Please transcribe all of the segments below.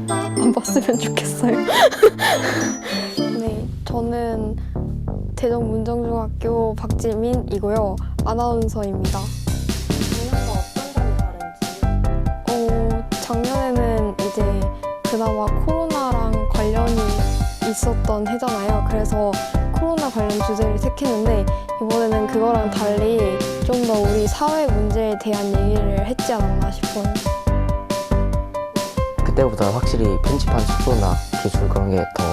안 봤으면 좋겠어요. 네, 저는 대전문정중학교 박지민이고요. 아나운서입니다. 작년과 어떤 점이 다른지? 작년에는 이제 그나마 코로나랑 관련이 있었던 해잖아요. 그래서 코로나 관련 주제를 택했는데 이번에는 그거랑 달리 좀 더 우리 사회 문제에 대한 얘기를 했지 않았나 싶어요. 그때보다 확실히 편집한 속도나 기술 그런 게 더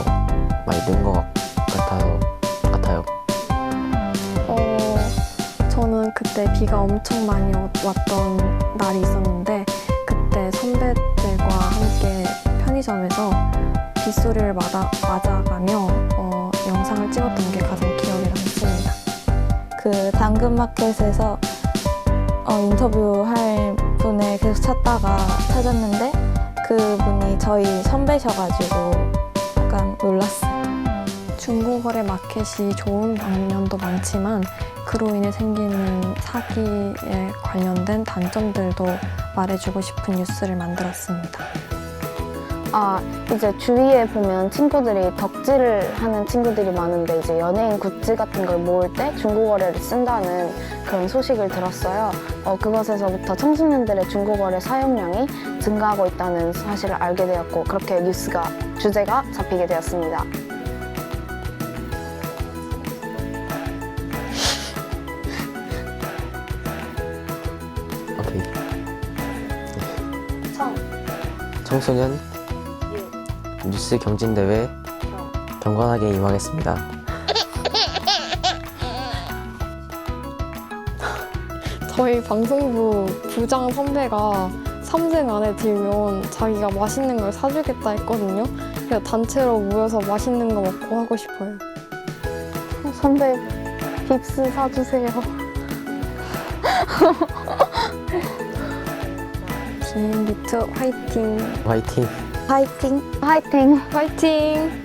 많이 는 것 같아요. 저는 그때 비가 엄청 많이 왔던 날이 있었는데 그때 선배들과 함께 편의점에서 빗소리를 맞아가며 영상을 찍었던 게 가장 기억에 남습니다. 그 당근마켓에서 인터뷰할 분을 계속 찾다가 찾았는데 그분이 저희 선배셔가지고 약간 놀랐어요. 중고거래 마켓이 좋은 방면도 많지만 그로 인해 생기는 사기에 관련된 단점들도 말해주고 싶은 뉴스를 만들었습니다. 이제 주위에 보면 친구들이 덕질을 하는 친구들이 많은데 이제 연예인 굿즈 같은 걸 모을 때 중고거래를 쓴다는 그런 소식을 들었어요. 그것에서부터 청소년들의 중고거래 사용량이 증가하고 있다는 사실을 알게 되었고 그렇게 주제가 잡히게 되었습니다. 오케이. 청소년 뉴스 경진대회 경건하게 임하겠습니다. 저희 방송부 부장 선배가 3등 안에 들면 자기가 맛있는 걸 사주겠다 했거든요. 그래서 단체로 모여서 맛있는 거 먹고 하고 싶어요. 선배 빕스 사주세요. DMB2 화이팅! 화이팅! 파이팅! 화이팅! 화이팅!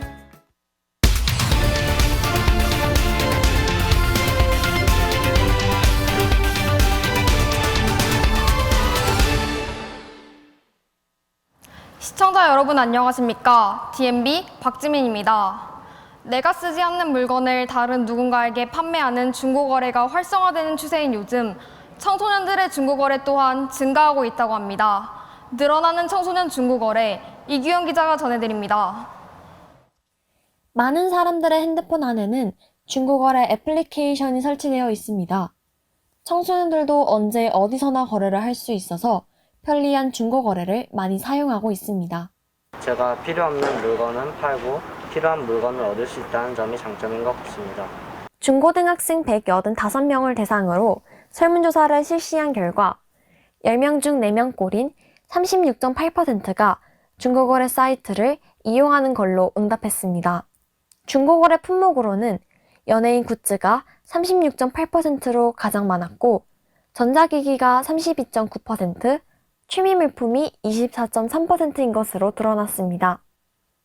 시청자 여러분 안녕하십니까? DMB 박지민입니다. 내가 쓰지 않는 물건을 다른 누군가에게 판매하는 중고거래가 활성화되는 추세인 요즘 청소년들의 중고거래 또한 증가하고 있다고 합니다. 늘어나는 청소년 중고거래, 이규영 기자가 전해드립니다. 많은 사람들의 핸드폰 안에는 중고거래 애플리케이션이 설치되어 있습니다. 청소년들도 언제 어디서나 거래를 할 수 있어서 편리한 중고거래를 많이 사용하고 있습니다. 제가 필요 없는 물건은 팔고 필요한 물건을 얻을 수 있다는 점이 장점인 것 같습니다. 중고등학생 185명을 대상으로 설문조사를 실시한 결과 10명 중 4명 꼴인 36.8%가 중고거래 사이트를 이용하는 걸로 응답했습니다. 중고거래 품목으로는 연예인 굿즈가 36.8%로 가장 많았고 전자기기가 32.9%, 취미물품이 24.3%인 것으로 드러났습니다.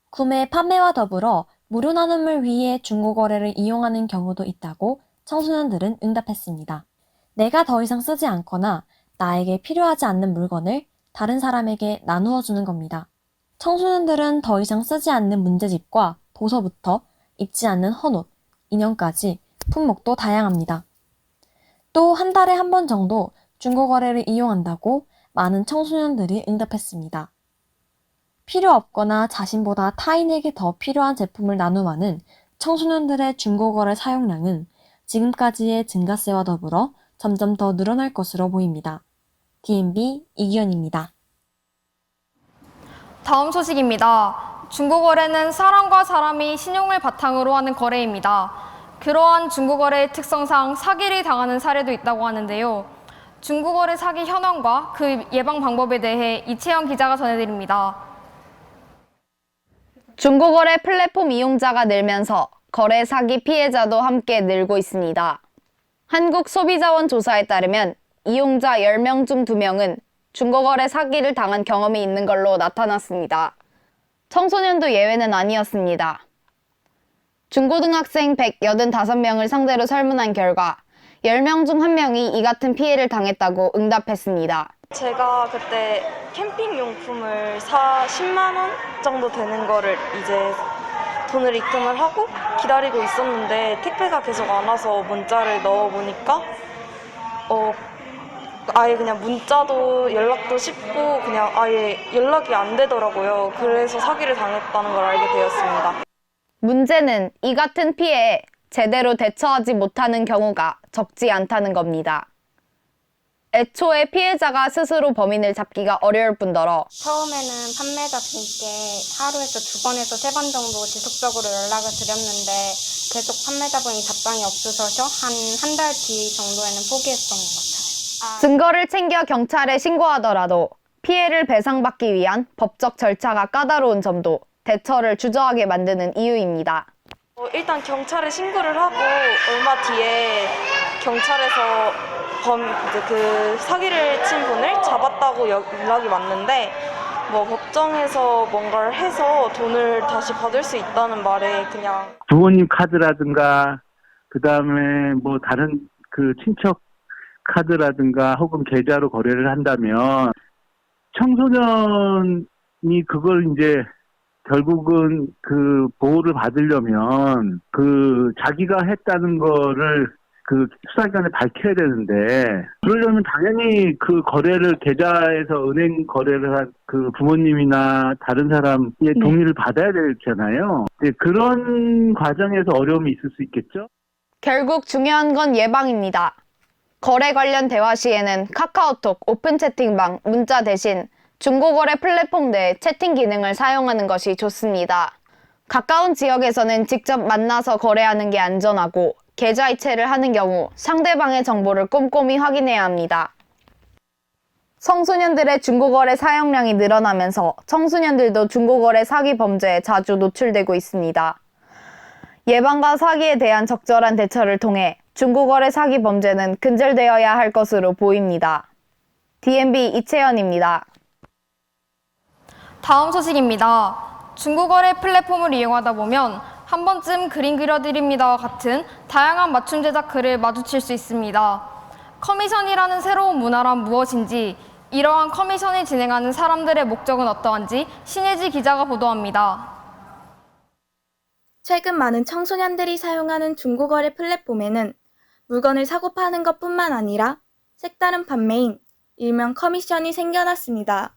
구매, 판매와 더불어 무료 나눔을 위해 중고거래를 이용하는 경우도 있다고 청소년들은 응답했습니다. 내가 더 이상 쓰지 않거나 나에게 필요하지 않는 물건을 다른 사람에게 나누어 주는 겁니다. 청소년들은 더 이상 쓰지 않는 문제집과 도서부터 입지 않는 헌옷, 인형까지 품목도 다양합니다. 또 한 달에 한 번 정도 중고거래를 이용한다고 많은 청소년들이 응답했습니다. 필요 없거나 자신보다 타인에게 더 필요한 제품을 나눔하는 청소년들의 중고거래 사용량은 지금까지의 증가세와 더불어 점점 더 늘어날 것으로 보입니다. DMB 이기현입니다. 다음 소식입니다. 중고거래는 사람과 사람이 신용을 바탕으로 하는 거래입니다. 그러한 중고거래의 특성상 사기를 당하는 사례도 있다고 하는데요. 중고거래 사기 현황과 그 예방 방법에 대해 이채영 기자가 전해드립니다. 중고거래 플랫폼 이용자가 늘면서 거래 사기 피해자도 함께 늘고 있습니다. 한국소비자원 조사에 따르면 이용자 10명 중 2명은 중고거래 사기를 당한 경험이 있는 걸로 나타났습니다. 청소년도 예외는 아니었습니다. 중고등학생 185명을 상대로 설문한 결과 10명 중 1명이 이 같은 피해를 당했다고 응답했습니다. 제가 그때 캠핑 용품을 10만 원 정도 되는 거를 이제 돈을 입금을 하고 기다리고 있었는데 택배가 계속 안 와서 문자를 넣어보니까 아예 그냥 문자도 연락도 쉽고 그냥 아예 연락이 안 되더라고요. 그래서 사기를 당했다는 걸 알게 되었습니다. 문제는 이 같은 피해에 제대로 대처하지 못하는 경우가 적지 않다는 겁니다. 애초에 피해자가 스스로 범인을 잡기가 어려울 뿐더러 처음에는 판매자분께 하루에서 2번에서 3번 정도 지속적으로 연락을 드렸는데 계속 판매자분이 답장이 없으셔서 한 달 뒤 정도에는 포기했던 것 같아요. 증거를 챙겨 경찰에 신고하더라도 피해를 배상받기 위한 법적 절차가 까다로운 점도 대처를 주저하게 만드는 이유입니다. 일단 경찰에 신고를 하고 얼마 뒤에 경찰에서 그 사기를 친 분을 잡았다고 연락이 왔는데 법정에서 뭔가를 해서 돈을 다시 받을 수 있다는 말에 그냥 부모님 카드라든가 그다음에 다른 그 친척 카드라든가 혹은 계좌로 거래를 한다면 청소년이 그걸 이제 결국은 그 보호를 받으려면 그 자기가 했다는 거를 그 수사기관에 밝혀야 되는데 그러려면 당연히 그 거래를 계좌에서 은행 거래를 한 그 부모님이나 다른 사람의 동의를 받아야 되잖아요. 그런 과정에서 어려움이 있을 수 있겠죠. 결국 중요한 건 예방입니다. 거래 관련 대화 시에는 카카오톡, 오픈 채팅방, 문자 대신 중고거래 플랫폼 내 채팅 기능을 사용하는 것이 좋습니다. 가까운 지역에서는 직접 만나서 거래하는 게 안전하고 계좌 이체를 하는 경우 상대방의 정보를 꼼꼼히 확인해야 합니다. 청소년들의 중고거래 사용량이 늘어나면서 청소년들도 중고거래 사기 범죄에 자주 노출되고 있습니다. 예방과 사기에 대한 적절한 대처를 통해 중고거래 사기 범죄는 근절되어야 할 것으로 보입니다. DMB 이채연입니다. 다음 소식입니다. 중고거래 플랫폼을 이용하다 보면 한 번쯤 그림 그려드립니다와 같은 다양한 맞춤 제작 글을 마주칠 수 있습니다. 커미션이라는 새로운 문화란 무엇인지, 이러한 커미션을 진행하는 사람들의 목적은 어떠한지 신혜지 기자가 보도합니다. 최근 많은 청소년들이 사용하는 중고거래 플랫폼에는 물건을 사고 파는 것뿐만 아니라 색다른 판매인 일명 커미션이 생겨났습니다.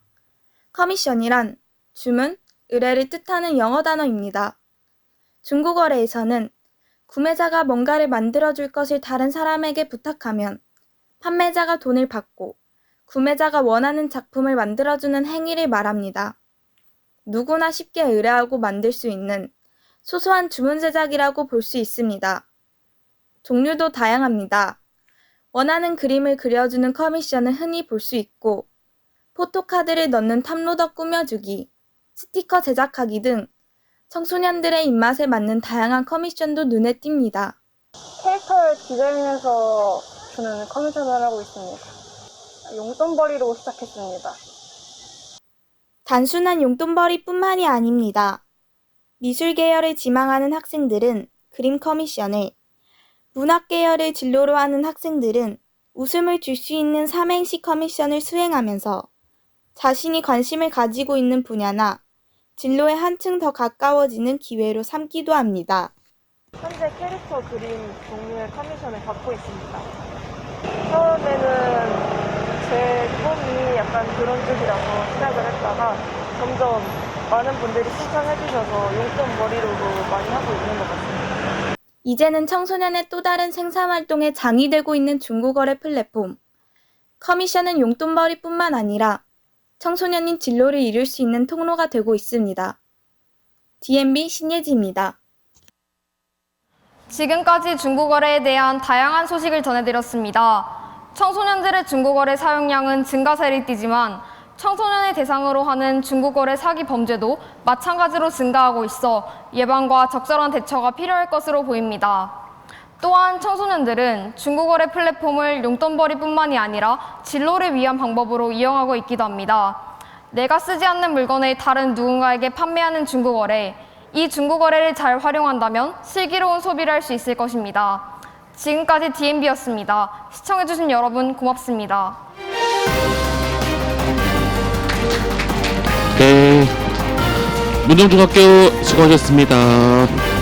커미션이란 주문, 의뢰를 뜻하는 영어 단어입니다. 중고거래에서는 구매자가 뭔가를 만들어줄 것을 다른 사람에게 부탁하면 판매자가 돈을 받고 구매자가 원하는 작품을 만들어주는 행위를 말합니다. 누구나 쉽게 의뢰하고 만들 수 있는 소소한 주문 제작이라고 볼 수 있습니다. 종류도 다양합니다. 원하는 그림을 그려주는 커미션을 흔히 볼 수 있고 포토카드를 넣는 탑로더 꾸며주기, 스티커 제작하기 등 청소년들의 입맛에 맞는 다양한 커미션도 눈에 띕니다. 캐릭터를 디자인해서 주는 커미션을 하고 있습니다. 용돈벌이로 시작했습니다. 단순한 용돈벌이뿐만이 아닙니다. 미술 계열을 지망하는 학생들은 그림 커미션을, 문학 계열을 진로로 하는 학생들은 웃음을 줄 수 있는 삼행시 커미션을 수행하면서 자신이 관심을 가지고 있는 분야나 진로에 한층 더 가까워지는 기회로 삼기도 합니다. 현재 캐릭터 그림 종류의 커미션을 받고 있습니다. 처음에는 제 꿈이 약간 그런 쪽이라서 시작을 했다가 점점 많은 분들이 추천해 주셔서 용돈벌이로도 많이 하고 있는 것 같습니다. 이제는 청소년의 또 다른 생산활동에 장이 되고 있는 중고거래 플랫폼. 커미션은 용돈벌이뿐만 아니라 청소년인 진로를 이룰 수 있는 통로가 되고 있습니다. DMB 신예지입니다. 지금까지 중고거래에 대한 다양한 소식을 전해드렸습니다. 청소년들의 중고거래 사용량은 증가세를 띠지만 청소년을 대상으로 하는 중고거래 사기 범죄도 마찬가지로 증가하고 있어 예방과 적절한 대처가 필요할 것으로 보입니다. 또한 청소년들은 중고거래 플랫폼을 용돈벌이뿐만이 아니라 진로를 위한 방법으로 이용하고 있기도 합니다. 내가 쓰지 않는 물건을 다른 누군가에게 판매하는 중고거래, 이 중고거래를 잘 활용한다면 슬기로운 소비를 할 수 있을 것입니다. 지금까지 DMB였습니다. 시청해주신 여러분 고맙습니다. 네. 문정중학교 수고하셨습니다.